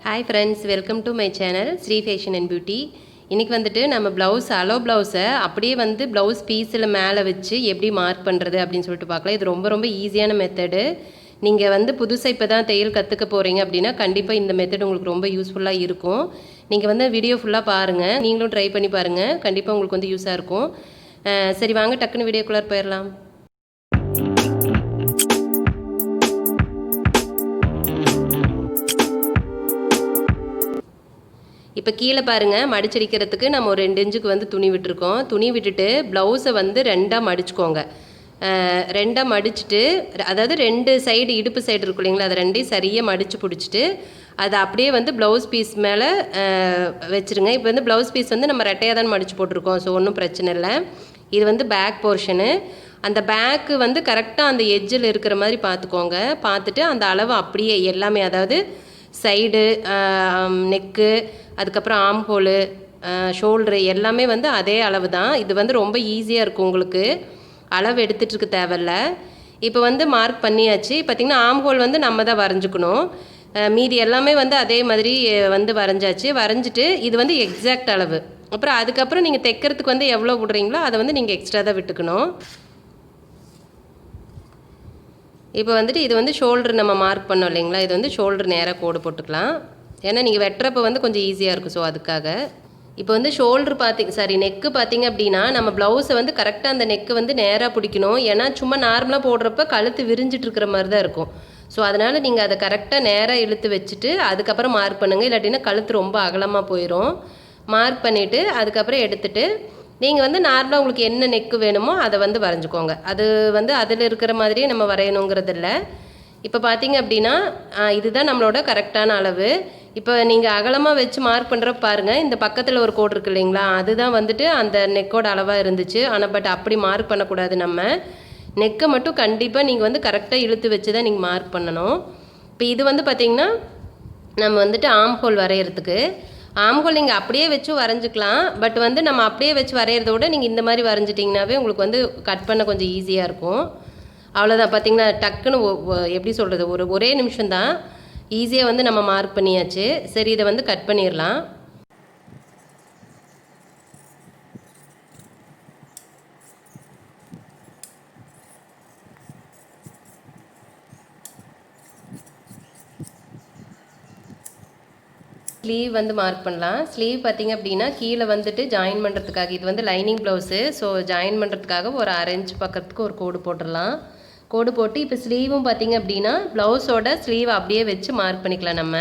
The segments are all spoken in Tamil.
Hi friends, welcome to my channel Sri Fashion and Beauty. இன்னைக்கு வந்துட்டு நம்ம ப்ளவுஸ் ப்ளவுஸை அப்படியே வந்து ப்ளவுஸ் பீஸில் மேலே வச்சு எப்படி மார்க் பண்ணுறது அப்படின்னு சொல்லிட்டு பார்க்கலாம். இது ரொம்ப ஈஸியான மெத்தடு. நீங்கள் வந்து புதுசாக இப்போ தான் தையல் கற்றுக்க போகிறீங்க அப்படின்னா கண்டிப்பாக இந்த மெத்தட் உங்களுக்கு ரொம்ப யூஸ்ஃபுல்லாக இருக்கும். நீங்கள் வந்து வீடியோ ஃபுல்லாக பாருங்கள், நீங்களும் ட்ரை பண்ணி பாருங்கள், கண்டிப்பாக உங்களுக்கு வந்து யூஸாக இருக்கும். சரி வாங்க டக்குன்னு வீடியோக்குள்ளே போயிடலாம். இப்போ கீழே பாருங்கள், மடிச்சடிக்கிறதுக்கு நம்ம ஒரு 2 இன்ச்சுக்கு வந்து துணி விட்டுருக்கோம். துணி விட்டுட்டு ப்ளவுஸை வந்து 2ஆக மடிச்சுக்கோங்க. 2ஆக மடிச்சுட்டு, அதாவது 2 சைடு இடுப்பு சைடு இருக்கும் இல்லைங்களா, அதை 2ஐயும் சரியாக மடித்து பிடிச்சிட்டு அதை அப்படியே வந்து ப்ளவுஸ் பீஸ் மேலே வச்சுருங்க. இப்போ வந்து ப்ளவுஸ் பீஸ் வந்து நம்ம ரெட்டையாக தான் மடித்து போட்டிருக்கோம், ஸோ ஒன்றும் பிரச்சனை இல்லை. இது வந்து பேக் போர்ஷனு. அந்த பேக்கு வந்து கரெக்டாக அந்த எட்ஜில் இருக்கிற மாதிரி பார்த்துக்கோங்க. பார்த்துட்டு அந்த அளவு அப்படியே எல்லாமே, அதாவது சைடு, நெக்கு, அதுக்கப்புறம் ஆம் ஹோலு, ஷோல்ட்ரு எல்லாமே வந்து அதே அளவு தான். இது வந்து ரொம்ப ஈஸியாக இருக்கும், உங்களுக்கு அளவு எடுத்துகிட்டு தேவையில்ல. இப்போ வந்து மார்க் பண்ணியாச்சு. பார்த்திங்கன்னா ஆம் ஹோல் வந்து நம்ம தான் வரைஞ்சிக்கணும். மீதி எல்லாமே வந்து அதே மாதிரி வந்து வரைஞ்சாச்சு. வரைஞ்சிட்டு இது வந்து எக்ஸாக்ட் அளவு. அப்புறம் அதுக்கப்புறம் நீங்கள் தைக்கிறதுக்கு வந்து எவ்வளோ விடுறீங்களோ அதை வந்து நீங்கள் எக்ஸ்ட்ரா தான் விட்டுக்கணும். இப்போ வந்துட்டு இது வந்து ஷோல்ட்ரு நம்ம மார்க் பண்ணோம் இல்லைங்களா, இது வந்து ஷோல்ட்ரு நேராக கோடு போட்டுக்கலாம். ஏன்னா நீங்கள் வெட்டுறப்ப வந்து கொஞ்சம் ஈஸியாக இருக்கும், ஸோ அதுக்காக. இப்போ வந்து ஷோல்ட்ரு நெக்கு பார்த்திங்க அப்படின்னா நம்ம ப்ளவுஸை வந்து கரெக்டாக அந்த நெக்கு வந்து நேராக பிடிக்கணும். ஏன்னா சும்மா நார்மலாக போடுறப்ப கழுத்து விரிஞ்சிட்டு இருக்கிற மாதிரி தான் இருக்கும். ஸோ அதனால் நீங்கள் அதை கரெக்டாக நேராக இழுத்து வச்சுட்டு அதுக்கப்புறம் மார்க் பண்ணுங்கள். இல்லாட்டினா கழுத்து ரொம்ப அகலமாக போயிடும். மார்க் பண்ணிவிட்டு அதுக்கப்புறம் எடுத்துகிட்டு நீங்கள் வந்து நார்மலாக உங்களுக்கு என்ன நெக்கு வேணுமோ அதை வந்து வரைஞ்சிக்கோங்க. அது வந்து அதில் இருக்கிற மாதிரியே நம்ம வரையணுங்கிறது இல்லை. இப்போ பார்த்தீங்க அப்படின்னா இதுதான் நம்மளோட கரெக்டான அளவு. இப்போ நீங்கள் அகலமாக வச்சு மார்க் பண்ணுறப்ப பாருங்கள், இந்த பக்கத்தில் ஒரு கோடு இருக்குது இல்லைங்களா, அதுதான் வந்துட்டு அந்த நெக்கோட அளவாக இருந்துச்சு. ஆனால் பட் அப்படி மார்க் பண்ணக்கூடாது. நம்ம நெக்கை மட்டும் கண்டிப்பாக நீங்கள் வந்து கரெக்டாக இழுத்து வச்சு தான் நீங்கள் மார்க் பண்ணணும். இப்போ இது வந்து பார்த்திங்கன்னா நம்ம வந்துட்டு ஆம் ஹோல் வரைகிறதுக்கு. ஆம் ஹோல் நீங்கள் அப்படியே வச்சு வரைஞ்சிக்கலாம். பட் வந்து நம்ம அப்படியே வச்சு வரைகிறத விட நீங்கள் இந்த மாதிரி வரைஞ்சிட்டிங்கனாவே உங்களுக்கு வந்து கட் பண்ண கொஞ்சம் ஈஸியாக இருக்கும். அவ்வளோதான். பார்த்திங்கன்னா டக்குன்னு எப்படி சொல்கிறது, ஒரே நிமிஷம் தான் ஈஸியாக வந்து நம்ம மார்க் பண்ணியாச்சு. சரி, இதை வந்து கட் பண்ணிடலாம். ஸ்லீவ் வந்து மார்க் பண்ணலாம். ஸ்லீவ் பார்த்திங்க அப்படின்னா கீழே வந்துட்டு ஜாயின் பண்ணுறதுக்காக, இது வந்து லைனிங் ப்ளவுஸு, ஸோ ஜாயின் பண்ணுறதுக்காக ஒரு 1/2 இன்ச் பக்கத்துக்கு ஒரு கோடு போட்டுடலாம். கோடு போட்டு இப்போ ஸ்லீவும் பார்த்திங்க அப்படின்னா ப்ளவுஸோட ஸ்லீவ் அப்படியே வச்சு மார்க் பண்ணிக்கலாம் நம்ம.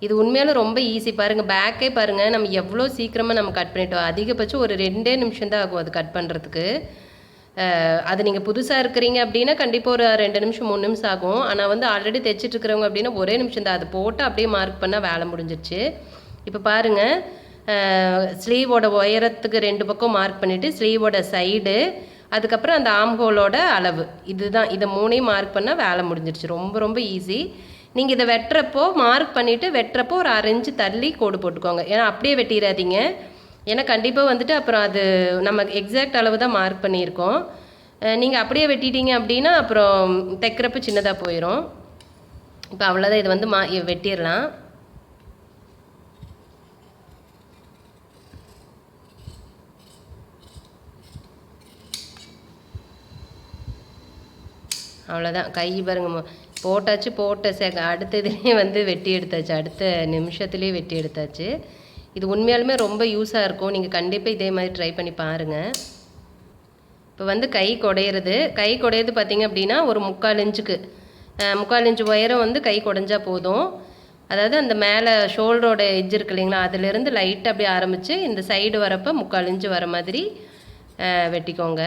இது உண்மையாலும் ரொம்ப ஈஸி. பாருங்கள், பேக்கே பாருங்கள், நம்ம எவ்வளோ சீக்கிரமாக நம்ம கட் பண்ணிட்டோம். அதிகபட்சம் ஒரு 2 நிமிஷம் தான் ஆகும் அது கட் பண்ணுறதுக்கு. அது நீங்கள் புதுசாக இருக்கிறீங்க அப்படின்னா கண்டிப்பாக ஒரு 2 நிமிஷம் 3 நிமிஷம் ஆகும். ஆனால் வந்து ஆல்ரெடி தைச்சிட்ருக்கிறவங்க அப்படின்னா ஒரே நிமிஷம் தான். அது போட்டு அப்படியே மார்க் பண்ணால் வேலை முடிஞ்சிருச்சு. இப்போ பாருங்கள், ஸ்லீவோட உயரத்துக்கு 2 பக்கம் மார்க் பண்ணிவிட்டு ஸ்லீவோட சைடு, அதுக்கப்புறம் அந்த ஆம் ஹோலோட அளவு, இதுதான். இதை 3ஐயும் மார்க் பண்ணால் வேலை முடிஞ்சிருச்சு. ரொம்ப ஈஸி. நீங்கள் இதை வெட்டுறப்போ மார்க் பண்ணிவிட்டு வெட்டுறப்போ ஒரு 1/2 இன்ச்சு தள்ளி கோடு போட்டுக்கோங்க. ஏன்னா அப்படியே வெட்டிடாதீங்க. ஏன்னா கண்டிப்பாக வந்துட்டு அப்புறம் அது நம்ம எக்ஸாக்ட் அளவு தான் மார்க் பண்ணியிருக்கோம். நீங்கள் அப்படியே வெட்டிட்டீங்க அப்படின்னா அப்புறம் தைக்கிறப்ப சின்னதாக போயிடும். இப்போ அவ்வளோதான். இது வந்து வெட்டிடலாம். அவ்வளோதான். கை பாருங்க, போட்ட அடுத்த இதுலேயே வந்து வெட்டி எடுத்தாச்சு. அடுத்த நிமிஷத்துலேயே வெட்டி எடுத்தாச்சு. இது உண்மையாலுமே ரொம்ப யூஸாக இருக்கும். நீங்கள் கண்டிப்பாக இதே மாதிரி ட்ரை பண்ணி பாருங்கள். இப்போ வந்து கை குடையிறது பார்த்திங்க அப்படின்னா ஒரு 3/4 இன்ச்சுக்கு 3/4 இன்ச்சு உயரம் வந்து கை குடைஞ்சா போதும். அதாவது அந்த மேலே ஷோல்டரோட எட்ஜ் இருக்கு இல்லைங்களா, அதுலேருந்து லைட்டாக அப்படியே ஆரம்பித்து இந்த சைடு வரப்போ 3/4 இன்ச்சு வர மாதிரி வெட்டிக்கோங்க.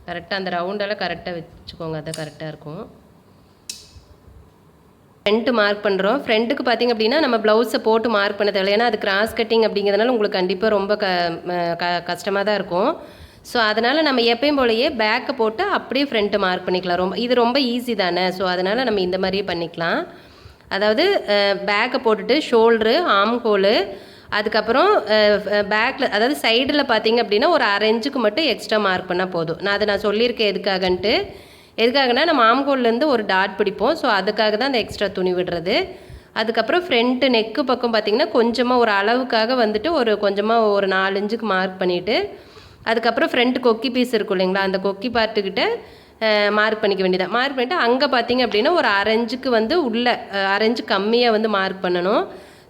கரெக்டாக அந்த ரவுண்டெல்லாம் கரெக்டாக வச்சுக்கோங்க, அது கரெக்டாக இருக்கும். ஃப்ரண்ட்டு மார்க் பண்ணுறோம். ஃப்ரண்ட்டுக்கு பார்த்திங்க அப்படின்னா நம்ம ப்ளவுஸை போட்டு மார்க் பண்ண தேவை. ஏன்னா அது கிராஸ் கட்டிங் அப்படிங்கிறதுனால உங்களுக்கு கண்டிப்பாக ரொம்ப கஷ்டமாக தான் இருக்கும். ஸோ அதனால் நம்ம எப்பயும் போலயே பேக்கை போட்டு அப்படியே ஃப்ரண்ட்டு மார்க் பண்ணிக்கலாம். இது ரொம்ப ஈஸி தானே. ஸோ அதனால் நம்ம இந்த மாதிரியே பண்ணிக்கலாம். அதாவது பேக்கை போட்டுட்டு ஷோல்ட்ரு, ஆம் ஹோலு, அதுக்கப்புறம் பேக்கில், அதாவது சைடில் பார்த்திங்க அப்படின்னா ஒரு 1/2 இன்ச்சுக்கு மட்டும் எக்ஸ்ட்ரா மார்க் பண்ணால் போதும். நான் சொல்லியிருக்கேன் எதுக்காகனா நம்ம ஆம் ஹோல்லேருந்து ஒரு டாட் பிடிப்போம். ஸோ அதுக்காக தான் அந்த எக்ஸ்ட்ரா துணி விடுறது. அதுக்கப்புறம் ஃப்ரண்ட்டு நெக்கு பக்கம் பார்த்திங்கன்னா கொஞ்சமாக ஒரு அளவுக்காக வந்துட்டு கொஞ்சமாக ஒரு 4 இன்ச்சுக்கு மார்க் பண்ணிவிட்டு அதுக்கப்புறம் ஃப்ரண்ட் கொக்கி பீஸ் இருக்கும் இல்லைங்களா, அந்த கொக்கி பார்ட்டுக்கிட்ட மார்க் பண்ணிக்க வேண்டியதான். மார்க் பண்ணிவிட்டு அங்கே பார்த்திங்க அப்படின்னா ஒரு 1/2 இன்ச்சுக்கு வந்து உள்ளே 1/2 இன்ச்சு கம்மியாக வந்து மார்க் பண்ணணும்.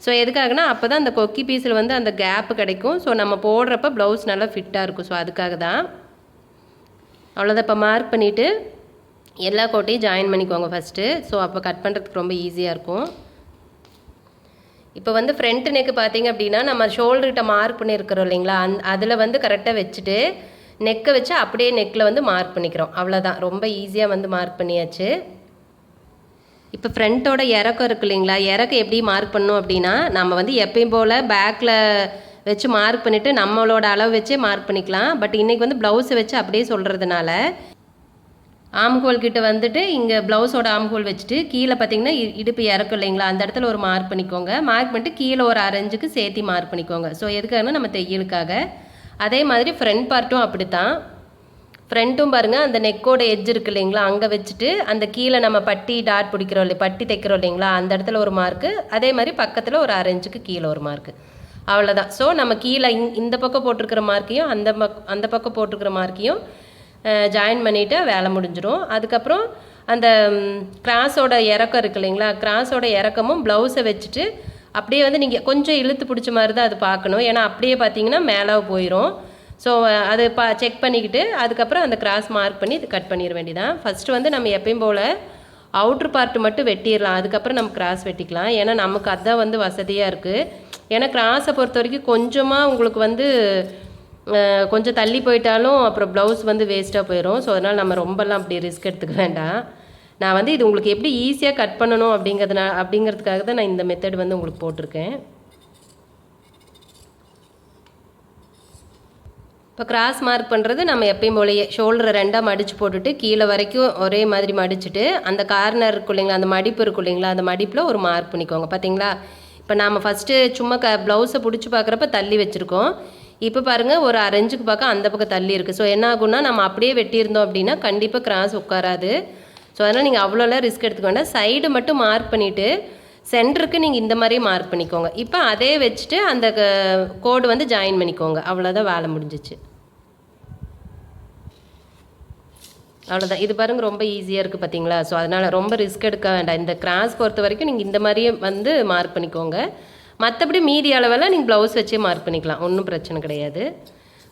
ஸோ எதுக்காகனா அப்போ தான் அந்த கொக்கி பீஸில் வந்து அந்த கேப்பு கிடைக்கும். ஸோ நம்ம போடுறப்ப ப்ளவுஸ் நல்லா ஃபிட்டாக இருக்கும். ஸோ அதுக்காக தான். அவ்வளோதான். இப்போ மார்க் பண்ணிவிட்டு எல்லா கோட்டையும் ஜாயின் பண்ணிக்கோங்க ஃபஸ்ட்டு. ஸோ அப்போ கட் பண்ணுறதுக்கு ரொம்ப ஈஸியாக இருக்கும். இப்போ வந்து ஃப்ரண்ட் நெக்கு பார்த்திங்க அப்படின்னா நம்ம ஷோல்டர்கிட்ட மார்க் பண்ணியிருக்கிறோம் இல்லைங்களா, அதில் வந்து கரெக்டாக வச்சுட்டு நெக்கை வச்சு அப்படியே நெக்கில் வந்து மார்க் பண்ணிக்கிறோம். அவ்வளோதான். ரொம்ப ஈஸியாக வந்து மார்க் பண்ணியாச்சு. இப்போ ஃப்ரண்ட்டோட இறக்கம் இருக்கு இல்லைங்களா, இறக்கம் எப்படி மார்க் பண்ணணும் அப்படின்னா நம்ம வந்து எப்பயும் போல் பேக்கில் வச்சு மார்க் பண்ணிவிட்டு நம்மளோட அளவு வச்சே மார்க் பண்ணிக்கலாம். பட் இன்றைக்கி வந்து ப்ளவுஸை வச்சு அப்படியே சொல்கிறதுனால ஆம்ஹோல் கிட்ட வந்துட்டு இங்கே ப்ளவுஸோட ஆம்ஹோல் வச்சுட்டு கீழே பார்த்திங்கன்னா இடுப்பு இறக்கும் இல்லைங்களா, அந்த இடத்துல ஒரு மார்க் பண்ணிக்கோங்க. மார்க் பண்ணிட்டு கீழே ஒரு 1/2 இன்ச்சுக்கு சேர்த்து மார்க் பண்ணிக்கோங்க. ஸோ எதுக்காகனா நம்ம தையலுக்காக. அதே மாதிரி ஃப்ரண்ட் பார்ட்டும் அப்படி தான். ஃப்ரண்ட்டும் பாருங்கள் அந்த நெக்கோட எட்ஜ் இருக்குது இல்லைங்களா, அங்கே வச்சுட்டு அந்த கீழே நம்ம பட்டி டாட் பிடிக்கிறோம் இல்லை, பட்டி தைக்கிறோம் இல்லைங்களா, அந்த இடத்துல ஒரு மார்க்கு. அதே மாதிரி பக்கத்தில் ஒரு 1/2 இன்ச்சுக்கு கீழே ஒரு மார்க்கு. அவ்வளோதான். ஸோ நம்ம கீழே இந்த பக்கம் போட்டிருக்கிற மார்க்கையும் அந்த பக்கம் போட்டிருக்கிற மார்க்கையும் ஜாயின் பண்ணிவிட்டு வேலை முடிஞ்சிடும். அதுக்கப்புறம் அந்த கிராஸோட இறக்கம் இருக்குது இல்லைங்களா, கிராஸோட இறக்கமும் ப்ளவுஸை வச்சுட்டு அப்படியே வந்து நீங்கள் கொஞ்சம் இழுத்து பிடிச்ச மாதிரி தான் அது பார்க்கணும். ஏன்னா அப்படியே பார்த்தீங்கன்னா மேலே போயிடும். ஸோ அது செக் பண்ணிக்கிட்டு அதுக்கப்புறம் அந்த கிராஸ் மார்க் பண்ணி இது கட் பண்ணிட வேண்டியதான். ஃபஸ்ட்டு வந்து நம்ம எப்பயும் போல் அவுட்ரு பார்ட்டு மட்டும் வெட்டிடலாம். அதுக்கப்புறம் நம்ம கிராஸ் வெட்டிக்கலாம். ஏன்னா நமக்கு அதுதான் வந்து வசதியாக இருக்குது. ஏன்னா கிராஸை பொறுத்த வரைக்கும் கொஞ்சமாக உங்களுக்கு வந்து கொஞ்சம் தள்ளி போயிட்டாலும் அப்புறம் ப்ளவுஸ் வந்து வேஸ்ட்டாக போயிடும். ஸோ அதனால் நம்ம ரொம்பலாம் அப்படி ரிஸ்க் எடுத்துக்க வேண்டாம். நான் வந்து இது உங்களுக்கு எப்படி ஈஸியாக கட் பண்ணணும் அப்படிங்கிறதுக்காக தான் நான் இந்த மெத்தட் வந்து உங்களுக்கு போட்டிருக்கேன். இப்போ கிராஸ் மார்க் பண்ணுறது நம்ம எப்பயும் போலயே ஷோல்டரை 2ஆக மடித்து போட்டுட்டு கீழே வரைக்கும் ஒரே மாதிரி மடிச்சுட்டு அந்த கார்னர் இருக்கும் இல்லைங்களா, அந்த மடிப்பு இருக்கும் இல்லைங்களா, அந்த மடிப்பில் ஒரு மார்க் பண்ணிக்கோங்க. பார்த்தீங்களா, இப்போ நாம் ஃபஸ்ட்டு சும்மா ப்ளவுஸை பிடிச்சி பார்க்குறப்ப தள்ளி வச்சுருக்கோம். இப்போ பாருங்கள் ஒரு 1/2 இன்ச்சுக்கு பக்கம் அந்த பக்கம் தள்ளி இருக்குது. ஸோ என்ன ஆகும்னா நம்ம அப்படியே வெட்டியிருந்தோம் அப்படின்னா கண்டிப்பாக கிராஸ் உட்காராது. ஸோ அதனால் நீங்கள் அவ்வளோலாம் ரிஸ்க் எடுத்துக்க வேண்டாம். சைடு மட்டும் மார்க் பண்ணிவிட்டு சென்டருக்கு நீங்கள் இந்த மாதிரியே மார்க் பண்ணிக்கோங்க. இப்போ அதே வச்சுட்டு அந்த கோடு வந்து ஜாயின் பண்ணிக்கோங்க. அவ்வளோதான், வேலை முடிஞ்சிச்சு. அவ்வளோதான். இது பாருங்கள் ரொம்ப ஈஸியாக இருக்குது பார்த்தீங்களா. ஸோ அதனால் ரொம்ப ரிஸ்க் எடுக்க வேண்டாம். இந்த கிராஸ் பொறுத்த வரைக்கும் நீங்கள் இந்த மாதிரியே வந்து மார்க் பண்ணிக்கோங்க. மற்றபடி மீதி அளவெல்லாம் நீங்கள் ப்ளவுஸ் வச்சே மார்க் பண்ணிக்கலாம், ஒன்றும் பிரச்சனை கிடையாது.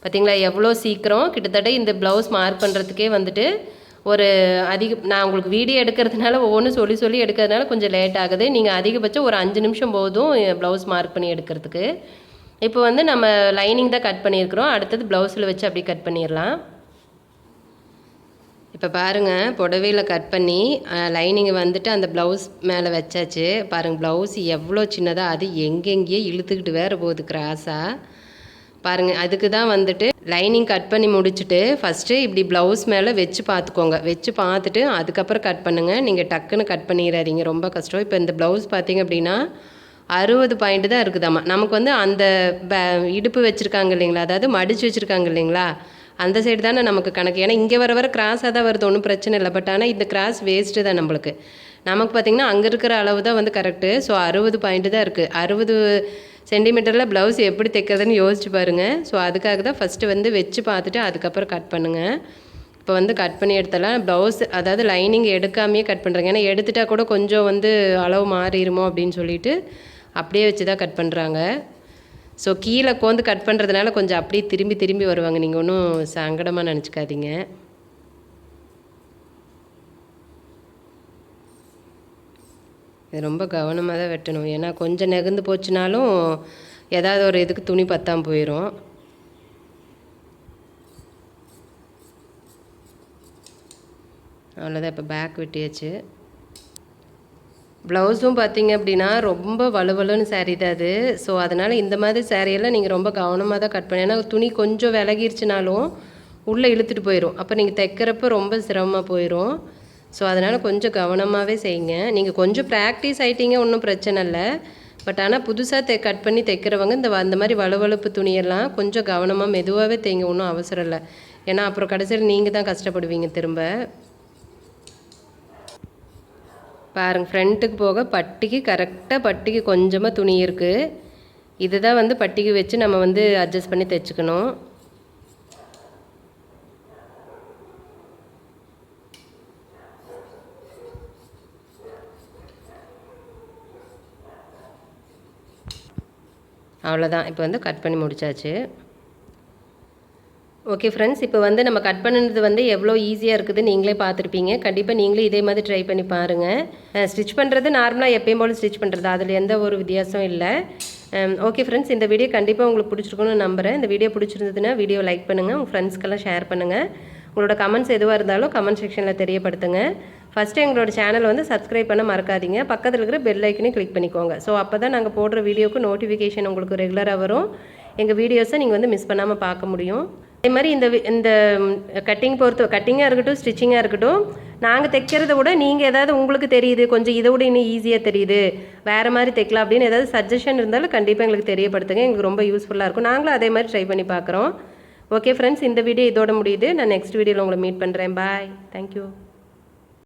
பார்த்தீங்களா எவ்வளோ சீக்கிரம். கிட்டத்தட்ட இந்த ப்ளவுஸ் மார்க் பண்ணுறதுக்கே வந்துட்டு ஒரு நான் உங்களுக்கு வீடியோ எடுக்கிறதுனால ஒவ்வொன்றும் சொல்லி எடுக்கிறதுனால கொஞ்சம் லேட் ஆகுது. நீங்கள் அதிகபட்சம் ஒரு 5 நிமிஷம் போதும் ப்ளவுஸ் மார்க் பண்ணி எடுக்கிறதுக்கு. இப்போ வந்து நம்ம லைனிங் தான் கட் பண்ணியிருக்கிறோம். அடுத்தது ப்ளவுஸில் வச்சு அப்படி கட் பண்ணிடலாம். இப்போ பாருங்கள் புடவையில் கட் பண்ணி லைனிங்கை வந்துட்டு அந்த ப்ளவுஸ் மேலே வச்சாச்சு. பாருங்கள் ப்ளவுஸ் எவ்வளோ சின்னதாக, அது எங்கெங்கேயே இழுத்துக்கிட்டு வேறு போகுது கிராஸாக. பாருங்கள் அதுக்கு தான் வந்துட்டு லைனிங் கட் பண்ணி முடிச்சுட்டு ஃபஸ்ட்டு இப்படி ப்ளவுஸ் மேலே வச்சு பார்த்துக்கோங்க. வச்சு பார்த்துட்டு அதுக்கப்புறம் கட் பண்ணுங்கள். நீங்கள் டக்குன்னு கட் பண்ணிடாதீங்க, ரொம்ப கஷ்டம். இப்போ இந்த ப்ளவுஸ் பார்த்திங்க அப்படின்னா 60 பாயிண்ட் தான் இருக்குதாம்மா. நமக்கு வந்து அந்த இடுப்பு வச்சுருக்காங்க இல்லைங்களா, அதாவது மடித்து வச்சுருக்காங்க இல்லைங்களா, அந்த சைடு தானே நமக்கு கணக்கு. ஏன்னா இங்கே வர கிராஸாக தான் வருது, ஒன்றும் பிரச்சனை இல்லை. பட் ஆனால் இந்த கிராஸ் வேஸ்ட்டு தான் நம்மளுக்கு. நமக்கு பார்த்திங்கன்னா அங்கே இருக்கிற அளவு தான் வந்து கரெக்டு. ஸோ 60 பாயிண்ட்டு தான் இருக்குது. 60 சென்டிமீட்டரில் ப்ளவுஸ் எப்படி தைக்கிறதுன்னு யோசிச்சு பாருங்கள். ஸோ அதுக்காக தான் ஃபஸ்ட்டு வந்து வச்சு பார்த்துட்டு அதுக்கப்புறம் கட் பண்ணுங்கள். இப்போ வந்து கட் பண்ணி எடுத்தலாம். ப்ளவுஸ் அதாவது லைனிங் எடுக்காமையே கட் பண்ணுறாங்க. ஏன்னா எடுத்துட்டா கூட கொஞ்சம் வந்து அளவு மாறிடுமோ அப்படின்னு சொல்லிட்டு அப்படியே வச்சு தான் கட் பண்ணுறாங்க. ஸோ கீழே கோந்து கட் பண்ணுறதுனால கொஞ்சம் அப்படியே திரும்பி வருவாங்க. நீங்கள் ஒன்றும் சங்கடமாக நினச்சிக்காதீங்க. இது ரொம்ப கவனமாக தான் வெட்டணும். ஏன்னா கொஞ்சம் நெகுந்து போச்சுனாலும் ஏதாவது ஒரு இதுக்கு துணி பத்தாமல் போயிடும். அவ்வளோதான். இப்போ பேக் வெட்டியாச்சு. ப்ளவுஸும் பார்த்திங்க அப்படின்னா ரொம்ப வலுவலுன்னு சாரீ தான் அது. ஸோ அதனால் இந்த மாதிரி சாரியெல்லாம் நீங்கள் ரொம்ப கவனமாக தான் கட் பண்ணி, ஏன்னா துணி கொஞ்சம் விலகிருச்சுனாலும் உள்ளே இழுத்துட்டு போயிடும். அப்போ நீங்கள் தைக்கிறப்ப ரொம்ப சிரமமாக போயிடும். ஸோ அதனால் கொஞ்சம் கவனமாகவே செய்யுங்க. நீங்கள் கொஞ்சம் ப்ராக்டிஸ் ஆகிட்டீங்க, ஒன்றும் பிரச்சனை இல்லை. பட் ஆனால் புதுசாக கட் பண்ணி தைக்கிறவங்க அந்த மாதிரி வலுவலுப்பு துணியெல்லாம் கொஞ்சம் கவனமாக மெதுவாகவே தைங்க, ஒன்றும் அவசரம் இல்லை. ஏன்னா அப்புறம் கடைசியில் நீங்கள் தான் கஷ்டப்படுவீங்க திரும்ப. பாருங்கள், ஃப்ரண்ட்டுக்கு போக பட்டிக்கு கரெக்டாக பட்டிக்கு கொஞ்சமாக துணி இருக்குது. இதுதான் வந்து பட்டிக்கு வச்சு நம்ம வந்து அட்ஜஸ்ட் பண்ணி தைச்சிக்கணும். அவ்வளோதான். இப்போ வந்து கட் பண்ணி முடிச்சாச்சு. ஓகே ஃப்ரெண்ட்ஸ், இப்போ வந்து நம்ம கட் பண்ணுறது வந்து எவ்வளோ ஈஸியாக இருக்குது நீங்களே பார்த்துருப்பீங்க. கண்டிப்பாக நீங்களே இதே மாதிரி ட்ரை பண்ணி பாருங்கள். ஸ்டிச் பண்ணுறது நார்மலாக எப்பயும் போல் ஸ்டிச் பண்ணுறது, அதில் எந்த ஒரு வித்தியாசம் இல்லை. ஓகே ஃப்ரெண்ட்ஸ், இந்த வீடியோ கண்டிப்பாக உங்களுக்கு பிடிச்சிருக்குன்னு நம்புகிறேன். இந்த வீடியோ பிடிச்சிருந்ததுன்னா வீடியோ லைக் பண்ணுங்கள், உங்கள் ஃப்ரெண்ட்ஸ்க்கெல்லாம் ஷேர் பண்ணுங்கள். உங்களோட கமெண்ட்ஸ் எதுவாக இருந்தாலும் கமெண்ட் செக்ஷனில் தெரியப்படுத்துங்க. ஃபஸ்ட்டு எங்களோட சேனல் வந்து சப்ஸ்கிரைப் பண்ண மறக்காதீங்க. பக்கத்தில் இருக்கிற பெல் ஐக்கனையும் கிளிக் பண்ணிக்கோங்க. ஸோ அப்போ தான் நாங்கள் போடுற வீடியோக்கு நோட்டிஃபிகேஷன் உங்களுக்கு ரெகுலராக வரும். எங்கள் வீடியோஸை நீங்கள் வந்து மிஸ் பண்ணாமல் பார்க்க முடியும். அதே மாதிரி இந்த கட்டிங்காக இருக்கட்டும், ஸ்டிச்சிங்காக இருக்கட்டும், நாங்கள் தைக்கிறத விட நீங்கள் ஏதாவது உங்களுக்கு தெரியுது, கொஞ்சம் இதை விட இன்னும் ஈஸியாக தெரியுது, வேறு மாதிரி தைக்கலாம் அப்படின்னு ஏதாவது சஜஷன் இருந்தாலும் கண்டிப்பாக எங்களுக்கு தெரியப்படுத்துங்க. எங்களுக்கு ரொம்ப யூஸ்ஃபுல்லாக இருக்கும். நாங்களும் அதே மாதிரி ட்ரை பண்ணி பார்க்குறோம். ஓகே ஃப்ரெண்ட்ஸ், இந்த வீடியோ இதோட முடியுது. நான் நெக்ஸ்ட் வீடியோவில் உங்களை மீட் பண்ணுறேன். பாய், தேங்க்யூ.